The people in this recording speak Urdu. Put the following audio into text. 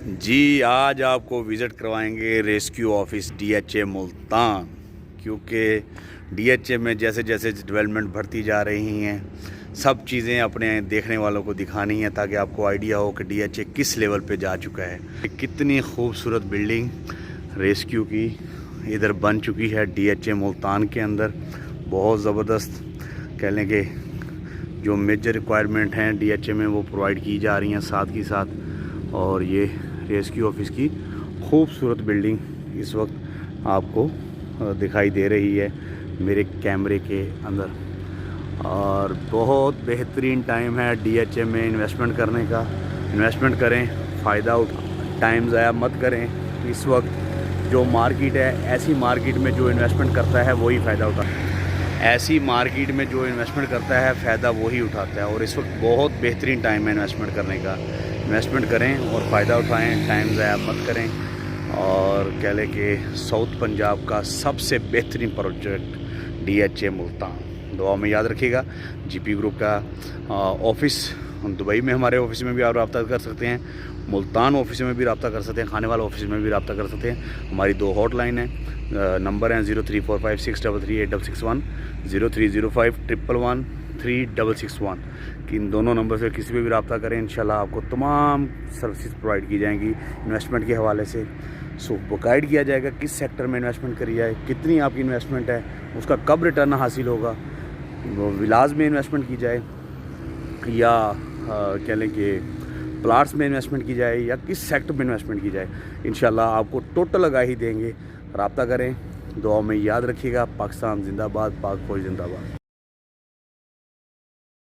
جی آج آپ کو وزٹ کروائیں گے rescue office D H A Multan, کیونکہ ڈی ایچ اے میں جیسے جیسے ڈیولپمنٹ بڑھتی جا رہی ہیں سب چیزیں اپنے دیکھنے والوں کو دکھانی ہیں تاکہ آپ کو آئیڈیا ہو کہ ڈی ایچ اے کس لیول پہ جا چکا ہے۔ کتنی خوبصورت بلڈنگ ریسکیو کی ادھر بن چکی ہے ڈی ایچ اے ملتان کے اندر، بہت زبردست کہہ لیں کہ جو میجر ریکوائرمنٹ ہیں ڈی ایچ اے میں وہ پرووائڈ کی جا رہی ہیں ساتھ کی ساتھ۔ اور یہ ریسکیو آفس کی خوبصورت بلڈنگ اس وقت آپ کو دکھائی دے رہی ہے میرے کیمرے کے اندر، اور بہت بہترین ٹائم ہے ڈی ایچ اے میں انویسٹمنٹ کرنے کا۔ انویسٹمنٹ کریں، فائدہ ٹائم ضائع مت کریں۔ اس وقت جو مارکیٹ ہے، ایسی مارکیٹ میں جو انویسٹمنٹ کرتا ہے وہی فائدہ اٹھاتا ہے، ایسی مارکیٹ میں جو انویسٹمنٹ کرتا ہے فائدہ وہی اٹھاتا ہے، اور اس وقت بہت بہترین ٹائم ہے انویسٹمنٹ کرنے کا۔ انویسٹمنٹ کریں اور فائدہ اٹھائیں، ٹائم ضائع مت کریں، اور کہہ لیں کہ ساؤتھ پنجاب کا سب سے بہترین project D H A Multan. دعا میں یاد رکھیے گا۔ جی پی گروپ کا آفس دبئی میں، ہمارے آفس میں بھی آپ رابطہ کر سکتے ہیں، ملتان آفس میں بھی رابطہ کر سکتے ہیں، خانے والا آفس میں بھی رابطہ کر سکتے ہیں۔ ہماری 2 ہاٹ لائن ہیں، نمبر ہیں 034563338661، 0305111361 کہ ان دونوں نمبر سے کسی پہ بھی رابطہ کریں، انشاءاللہ آپ کو تمام سروسز پرووائڈ کی جائیں گی انویسٹمنٹ کے حوالے سے۔ وہ گائیڈ کیا جائے گا کس سیکٹر میں انویسٹمنٹ کری جائے، کتنی آپ کی انویسٹمنٹ ہے، اس کا کب ریٹرن حاصل ہوگا، وہ ولاز میں انویسٹمنٹ کی جائے یا کہہ لیں کہ پلاٹس میں انویسٹمنٹ کی جائے یا کس سیکٹر میں انویسٹمنٹ کی جائے، انشاءاللہ آپ کو ٹوٹل آگاہی دیں گے۔ رابطہ کریں، دعاؤں میں یاد رکھیے گا۔ پاکستان زندہ باد، پاک فوج زندہ باد۔